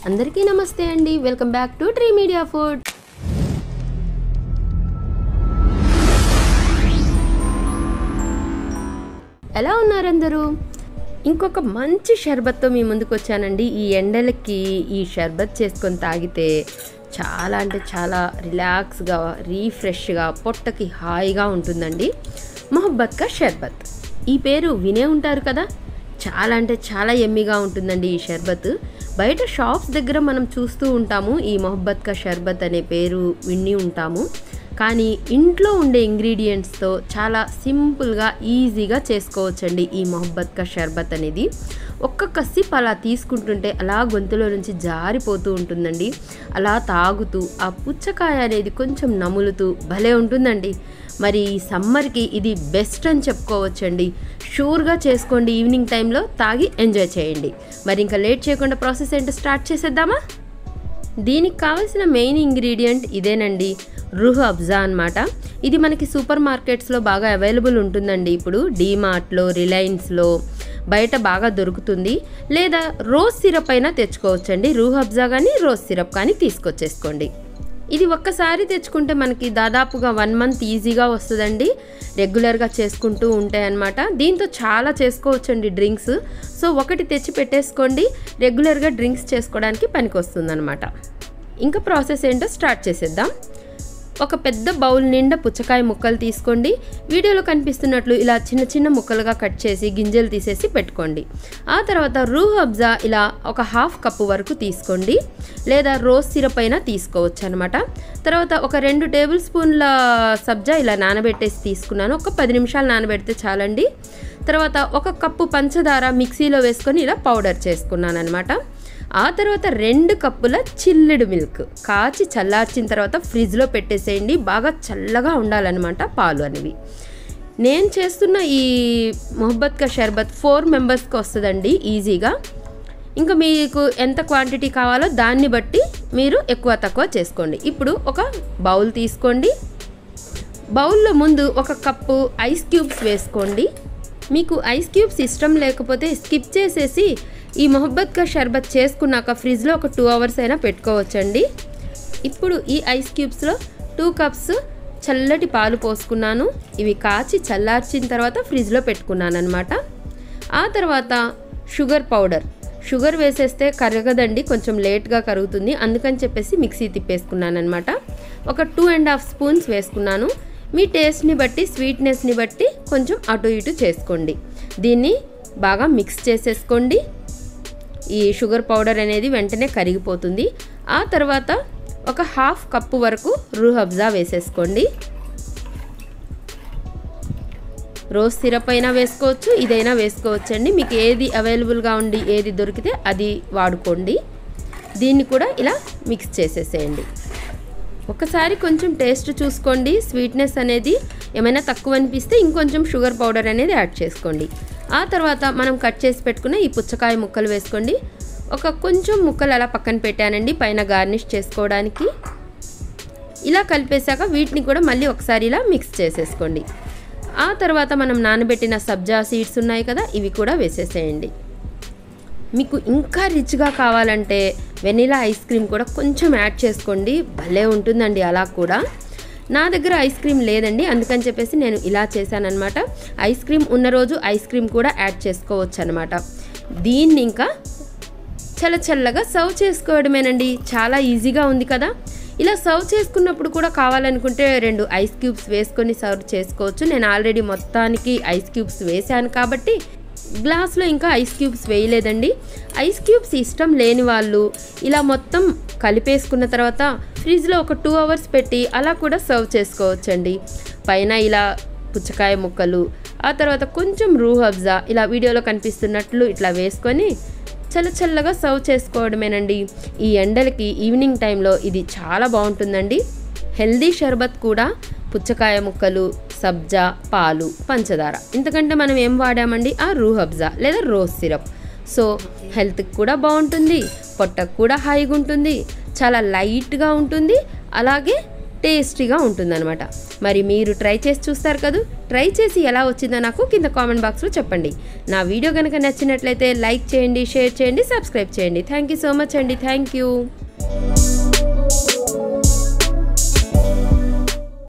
అందరికీ నమస్తే అండి. Welcome back to tree media food. ఎలా ఉన్నారు అందరూ? ఇంకొక మంచి షర్బత్తో మీ ముందుకు వచ్చానండి. ఈ ఎండలకి ఈ షర్బత్ చేసుకొని తాగితే చాలా అంటే చాలా రిలాక్స్గా, రీఫ్రెష్గా, పొట్టకి హాయిగా ఉంటుందండి. మొహబ్బత్ కా షర్బత్, ఈ పేరు వినే ఉంటారు కదా. చాలా అంటే చాలా యమ్మీగా ఉంటుందండి ఈ షర్బత్. బయట షాప్స్ దగ్గర మనం చూస్తూ ఉంటాము, ఈ మొహబ్బత్ కా షర్బత్ అనే పేరు విని ఉంటాము. కానీ ఇంట్లో ఉండే ఇంగ్రీడియంట్స్తో చాలా సింపుల్గా, ఈజీగా చేసుకోవచ్చండి ఈ మొహబ్బత్ కా షర్బత్ అనేది. ఒక్క సిప్ అలా తీసుకుంటుంటే అలా గొంతులో నుంచి జారిపోతూ ఉంటుందండి. అలా తాగుతూ ఆ పుచ్చకాయ అనేది కొంచెం నములుతూ భలే ఉంటుందండి. మరి ఈ సమ్మర్కి ఇది బెస్ట్ అని చెప్పుకోవచ్చండి. షూర్గా చేసుకోండి, ఈవినింగ్ టైంలో తాగి ఎంజాయ్ చేయండి. మరి ఇంకా లేట్ చేయకుండా ప్రాసెస్ ఏంటో స్టార్ట్ చేసేద్దామా? దీనికి కావాల్సిన మెయిన్ ఇంగ్రీడియంట్ ఇదేనండి, రూహ్ అఫ్జా అన్నమాట. ఇది మనకి సూపర్ మార్కెట్స్లో బాగా అవైలబుల్ ఉంటుందండి. ఇప్పుడు డీమార్ట్లో, రిలయన్స్లో బయట బాగా దొరుకుతుంది. లేదా రోజ్ సిరప్ అయినా తెచ్చుకోవచ్చండి. రూహ్ అఫ్జా కానీ రోజ్ సిరప్ కానీ తీసుకొచ్చేసుకోండి. ఇది ఒక్కసారి తెచ్చుకుంటే మనకి దాదాపుగా 1 మంత్ ఈజీగా వస్తుందండి. రెగ్యులర్గా చేసుకుంటూ ఉంటాయన్నమాట. దీంతో చాలా చేసుకోవచ్చండి డ్రింక్స్. సో ఒకటి తెచ్చి పెట్టేసుకోండి, రెగ్యులర్గా డ్రింక్స్ చేసుకోవడానికి పనికి వస్తుందన్నమాట. ఇంకా ప్రాసెస్ ఏంటో స్టార్ట్ చేసేద్దాం. ఒక పెద్ద బౌల్ నిండా పుచ్చకాయ ముక్కలు తీసుకోండి. వీడియోలో కనిపిస్తున్నట్లు ఇలా చిన్న చిన్న ముక్కలుగా కట్ చేసి గింజలు తీసేసి పెట్టుకోండి. ఆ తర్వాత రూహ్ అఫ్జా ఇలా ఒక 1/2 కప్పు వరకు తీసుకోండి. లేదా రోజ్ సిరప్ అయినా తీసుకోవచ్చు అనమాట. తర్వాత ఒక 2 టేబుల్ స్పూన్ల సబ్జా ఇలా నానబెట్టేసి తీసుకున్నాను. ఒక 10 నిమిషాలు నానబెడితే చాలండి. తర్వాత 1 కప్పు పంచదార మిక్సీలో వేసుకొని ఇలా పౌడర్ చేసుకున్నాను అనమాట. ఆ తర్వాత 2 కప్పుల చిల్లుడు మిల్క్ కాచి చల్లార్చిన తర్వాత ఫ్రిడ్జ్లో పెట్టేసేయండి. బాగా చల్లగా ఉండాలన్నమాట పాలు అనేవి. నేను చేస్తున్న ఈ మొహబ్బత్ కా షర్బత్ 4 మెంబర్స్కి వస్తుందండి ఈజీగా. ఇంకా మీకు ఎంత క్వాంటిటీ కావాలో దాన్ని బట్టి మీరు ఎక్కువ తక్కువ చేసుకోండి. ఇప్పుడు ఒక బౌల్ తీసుకోండి. బౌల్లో ముందు 1 కప్పు ఐస్ క్యూబ్స్ వేసుకోండి. మీకు ఐస్ క్యూబ్స్ ఇష్టం లేకపోతే స్కిప్ చేసేసి ఈ మొహబ్బత్ కా షర్బత్ చేసుకున్నాక ఫ్రిడ్జ్లో ఒక 2 అవర్స్ అయినా పెట్టుకోవచ్చండి. ఇప్పుడు ఈ ఐస్ క్యూబ్స్లో 2 కప్స్ చల్లటి పాలు పోసుకున్నాను. ఇవి కాచి చల్లార్చిన తర్వాత ఫ్రిడ్జ్లో పెట్టుకున్నాను అనమాట. ఆ తర్వాత షుగర్ వేసేస్తే కరగదండి, కొంచెం లేట్గా కరుగుతుంది. అందుకని చెప్పేసి మిక్సీ తిప్పేసుకున్నాను అనమాట. ఒక 2.5 స్పూన్స్ వేసుకున్నాను. మీ టేస్ట్ని బట్టి, స్వీట్నెస్ని బట్టి కొంచెం అటు ఇటు చేసుకోండి. దీన్ని బాగా మిక్స్ చేసేసుకోండి. ఈ షుగర్ పౌడర్ అనేది వెంటనే కరిగిపోతుంది. ఆ తర్వాత ఒక 1/2 కప్పు వరకు రూహ్ అఫ్జా వేసేసుకోండి. రోజ్ సిరప్ అయినా వేసుకోవచ్చు, ఇదైనా వేసుకోవచ్చండి. మీకు ఏది అవైలబుల్గా ఉండి ఏది దొరికితే అది వాడుకోండి. దీన్ని కూడా ఇలా మిక్స్ చేసేసేయండి. ఒకసారి కొంచెం టేస్ట్ చూసుకోండి. స్వీట్నెస్ అనేది ఏమైనా తక్కువ అనిపిస్తే ఇంకొంచెం షుగర్ పౌడర్ అనేది యాడ్ చేసుకోండి. ఆ తర్వాత మనం కట్ చేసి పెట్టుకున్న ఈ పుచ్చకాయ ముక్కలు వేసుకోండి. కొంచెం ముక్కలు అలా పక్కన పెట్టానండి పైన గార్నిష్ చేసుకోవడానికి. ఇలా కలిపేశాక వీటిని కూడా మళ్ళీ ఒకసారి ఇలా మిక్స్ చేసేసుకోండి. ఆ తర్వాత మనం నానబెట్టిన సబ్జా సీడ్స్ ఉన్నాయి కదా, ఇవి కూడా వేసేసేయండి. మీకు ఇంకా రిచ్గా కావాలంటే వెనిలా ఐస్ క్రీమ్ కూడా కొంచెం యాడ్ చేసుకోండి, భలే ఉంటుందండి అలా కూడా. నా దగ్గర ఐస్ క్రీమ్ లేదండి, అందుకని చెప్పేసి నేను ఇలా చేశానన్నమాట. ఐస్ క్రీమ్ ఉన్న రోజు ఐస్ క్రీమ్ కూడా యాడ్ చేసుకోవచ్చు అనమాట. దీన్ని ఇంకా చల్లగా సర్వ్ చేసుకోవడమేనండి. చాలా ఈజీగా ఉంది కదా. ఇలా సర్వ్ చేసుకున్నప్పుడు కూడా కావాలనుకుంటే 2 ఐస్ క్యూబ్స్ వేసుకొని సర్వ్ చేసుకోవచ్చు. నేను ఆల్రెడీ మొత్తానికి ఐస్ క్యూబ్స్ వేసాను కాబట్టి గ్లాస్లో ఇంకా ఐస్ క్యూబ్స్ వేయలేదండి. ఐస్ క్యూబ్స్ ఇష్టం లేని వాళ్ళు ఇలా మొత్తం కలిపేసుకున్న తర్వాత ఫ్రిడ్జ్లో ఒక 2 అవర్స్ పెట్టి అలా కూడా సర్వ్ చేసుకోవచ్చండి. పైన ఇలా పుచ్చకాయ ముక్కలు, ఆ తర్వాత కొంచెం రూహ్ అఫ్జా ఇలా వీడియోలో కనిపిస్తున్నట్లు ఇట్లా వేసుకొని చల్లగా సర్వ్ చేసుకోవడమేనండి. ఈ ఎండలకి ఈవినింగ్ టైంలో ఇది చాలా బాగుంటుందండి. హెల్దీ షర్బత్ కూడా. పుచ్చకాయ ముక్కలు, సబ్జా, పాలు, పంచదార, ఇంతకంటే మనం ఏం వాడామండి? ఆ రూహ్ అఫ్జా లేదా రోజ్ సిరప్. సో హెల్త్కి కూడా బాగుంటుంది, పొట్టకు కూడా హాయిగా ఉంటుంది, చాలా లైట్గా ఉంటుంది. అలాగే టేస్టీగా ఉంటుందన్నమాట. మరి మీరు ట్రై చేసి చూస్తారు కదా, ట్రై చేసి ఎలా వచ్చిందో నాకు కింద కామెంట్ బాక్స్లో చెప్పండి. నా వీడియో కనుక నచ్చినట్లయితే లైక్ చేయండి, షేర్ చేయండి, సబ్స్క్రైబ్ చేయండి. థ్యాంక్ యూ సో మచ్ అండి. Thank you.